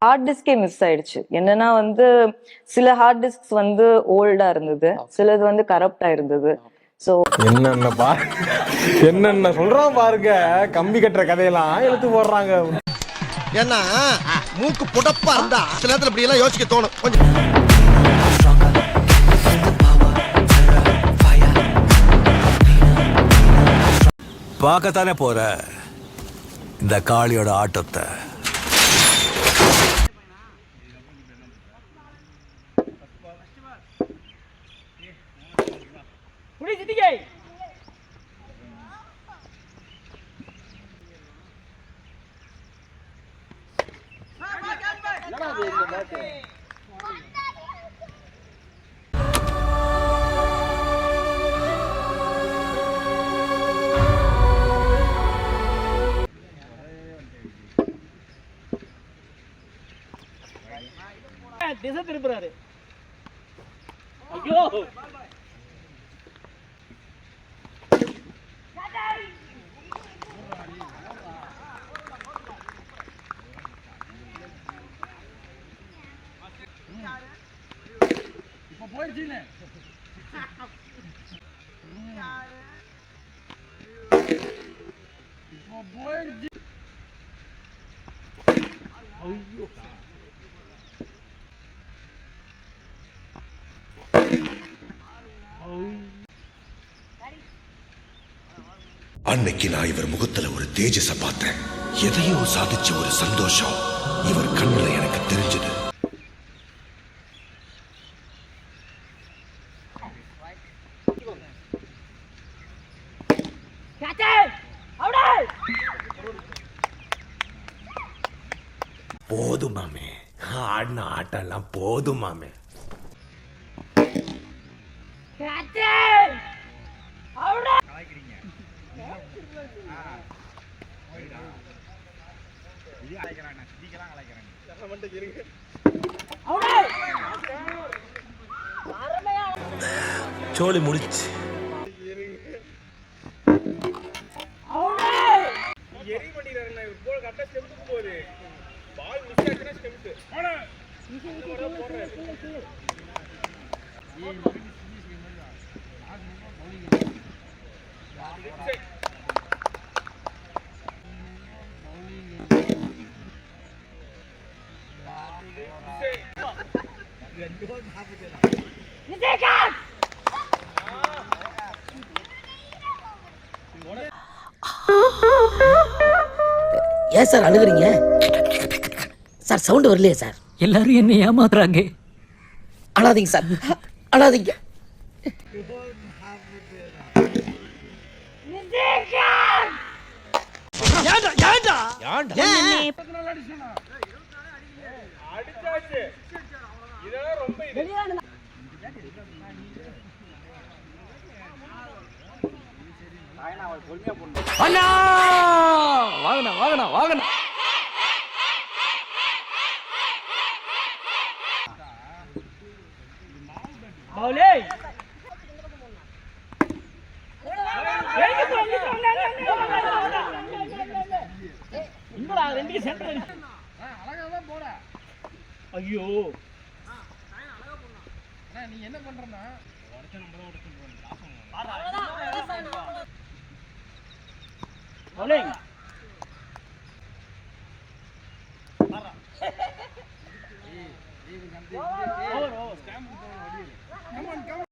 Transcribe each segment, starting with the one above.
Heart டிஸ்கே miss ஆயிடுச்சு. என்னன்னா வந்து சில ஹார்ட் டிஸ்க் வந்து ஓல்டா இருந்தது, சிலது வந்து கரப்டா இருந்தது. ஸோ என்னென்ன சொல்றான் பாருங்க, கம்பி கட்டுற கதையெல்லாம் எழுத்து போடுறாங்க. ஏன்னா மூக்கு புடப்பா இருந்தா சில நேரத்துல இப்படி எல்லாம் யோசிக்க தோணும் கொஞ்சம். பார்க்கத்தானே போற இந்த காளியோட ஆட்டத்தை. திசை திருப்புறாரு. ஐயோ இப்ப போயிடுச்சு. இப்ப போயிடுச்சு. ஐயோ அன்னைக்கு நான் இவர் முகத்துல ஒரு தேஜஸ பார்த்தேன். எதையோ சாதிச்ச ஒரு சந்தோஷம் இவர் கண்ணுல எனக்கு தெரிஞ்சது. போதும் மாமே, ஆடின ஆட்டம் எல்லாம் போதும் மாமே. சோழி முடிச்சு ஏன் சார் அழுகுறீங்க சார்? சவுண்ட் வரலையே சார். எல்லாரும் என்ன ஏமாத்துறாங்க. அழாதீங்க சார், அழாதீங்க. அண்ணா வாங்கண்ணா வாங்கண்ணா வாங்கண்ணா. மௌலே இங்கடா ரெண்டு சென்டர் அழகா தான் போற. ஐயோ நீ என்ன பண்றனா மௌலே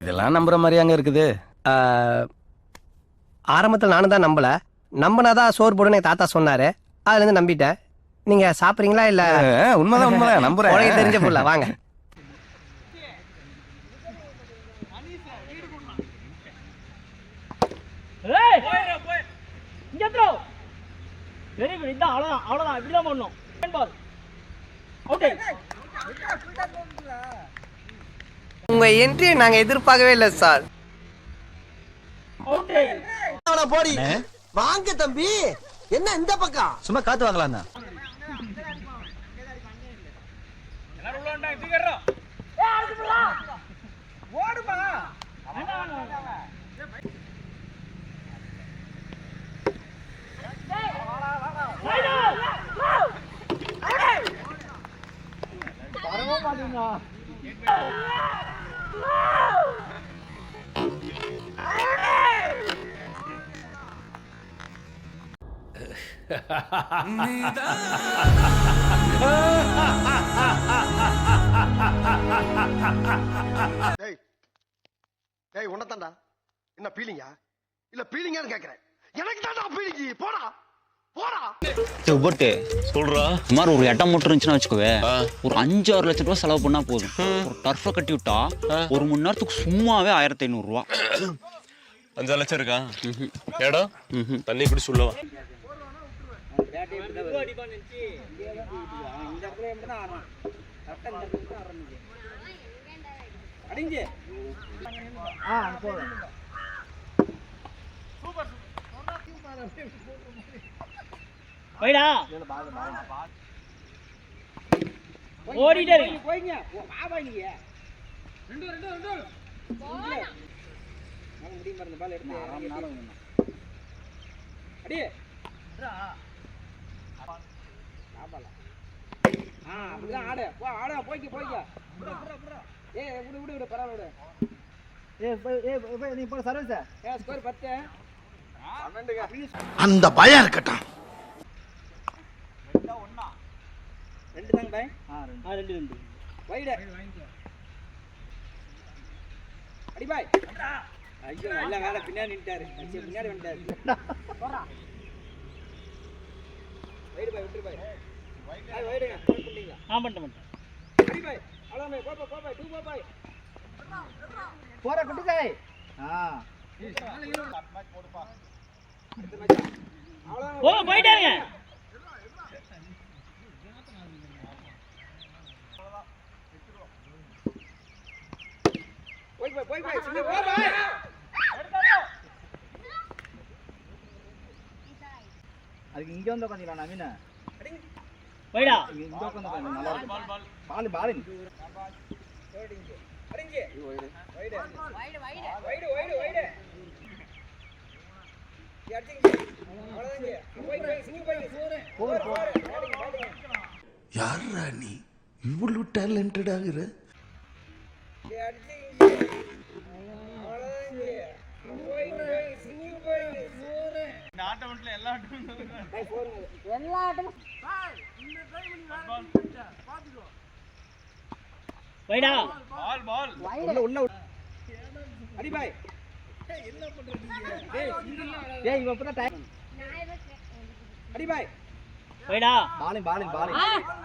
இதெல்லாம் நம்புற மாதிரி அங்க இருக்குது. ஆரம்பத்தில் நானும் தான் நம்பல. நம்பினாதான் சோறு போடுன்னு தாத்தா சொன்னாரு. அதுல இருந்து நம்பிட்டேன். நீங்க சாப்பிடுறீங்களா இல்ல? உண்மைதான் உண்மைதான் நம்புறேன். உனக்கு தெரிஞ்ச புள்ள வாங்க. Very good. இதான் அவ்வளவுதான் அவ்வளவுதான். இப்படிதான் பண்ணணும். Ball out. உங்க என்ட்ரியை நாங்க எதிர்பார்க்கவே இல்லை சார். போடி வாங்க தம்பி. என்ன இந்த பக்கம் சும்மா காத்து வாங்கலாம் தான். டேய் டேய் உன்னதான்டா என்ன பீலிங்கா இல்ல பீலிங்கான்னு கேக்குறேன் எனக்கு தான்டா பீலிங்கி போடா போடா போட்டு சொல்றா இந்த மாதிரி ஒரு இடம் மட்டும் இருந்துச்சுன்னா வச்சுக்கோவே ஒரு 5-6 லட்சம் ரூபாய் செலவு பண்ணா போதும் ஒரு டர்ஃபை கட்டி விட்டா 1 மணி நேரத்துக்கு சும்மாவே 1500 ரூபா 5 லட்சம் இருக்கா இடம் தண்ணி குடி சொல்லவா போய்டா ஓடிட்டே இருக்கு போய்ங்க வா நீங்க ரெண்டு முடியும் பாருங்க பால் எடுத்து அடி அப்படிதான் ஆடு போ ஆடு போய்க்க ஏய் விடு பரவாயில்ல விடு நீ போற சர்வீஸ் ஸ்கோர் 10 அந்த பயம் இருக்கட்டும் ரெண்டு தாங்க பை ரெண்டு வைட அடி பாய் ஐயோ நல்ல வேலை பின்னாடி நின்னுட்டாரு பின்னாடி வந்துட்டாரு போடா வைட பாய் விட்டு பாய் வைடுங்க பண்ணிட்டீங்களா பண்ணிட்டேன் அடி பாய் அவ்வளோ பாய் போ பாய் 2 பாய் போற குட்டி சாய் போயிட்டாருங்க அதுக்கு இங்க வந்து உட்காந்துக்கலாம் நவீன போய்டா இங்க உட்காந்து நல்லா இருக்கும் பால் யாரா நீ இவ்வளவு டேலண்டட் ஆகுற வைடா பால் உள்ள அடி பாய் என்ன பண்றீங்க டேய் இவ அப்பதான் டைம் அடி பாய் வைடா பாலிங்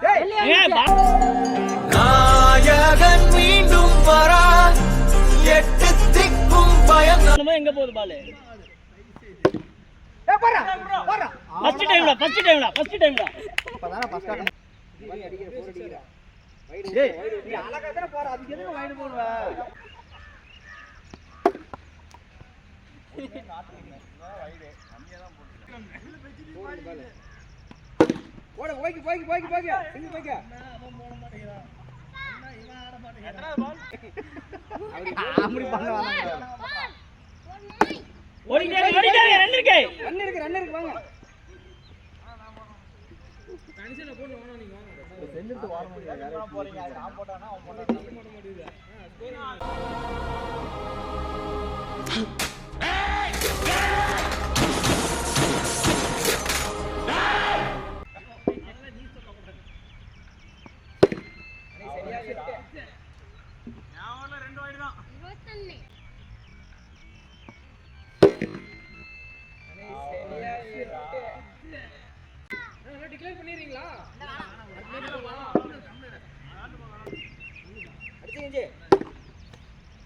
டேய் நாயகன் மீண்டும் வரா 8 திக்கும் பயம் நம்ம எங்க போகுது பால் ஏய் போறா ஃபர்ஸ்ட் டைம்டா அப்பதான ஃபர்ஸ்ட் டைம் பால் அடிக்கிற போர் அடிக்கிற டேய் நீ அழகா தான போற அதுக்கு எதுக்கு வைடு போடுவ ஓட போய்க்கு இங்க போய்க்க எத்தனை பால் அப்படி பண்ண வாங்க ஓடிட்டே ரன் இருக்கு வாங்க கணிசன போடு வாங்க நீங்க வாங்க செஞ்சுட்டு வர முடியாது யாரோ போறீங்க நான் போட்டானா அவன் போட்டா போட முடியல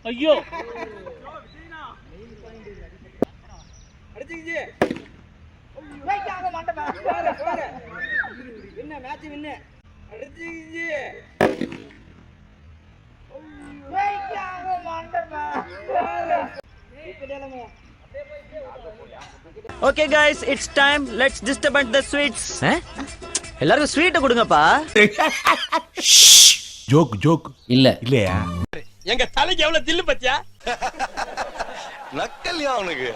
ஐயோ அடிச்சிங்க வின்ன மேட்ச் வின்ன அடிச்சிங்க okay guys it's time let's distribute the sweets எல்லாரும் ஸ்வீட் கொடுங்கப்பா ஜோக் இல்லையா எங்க தலைக்கு எவ்வளவு தில்லு பத்தியா நக்கல்யா அவனுக்கு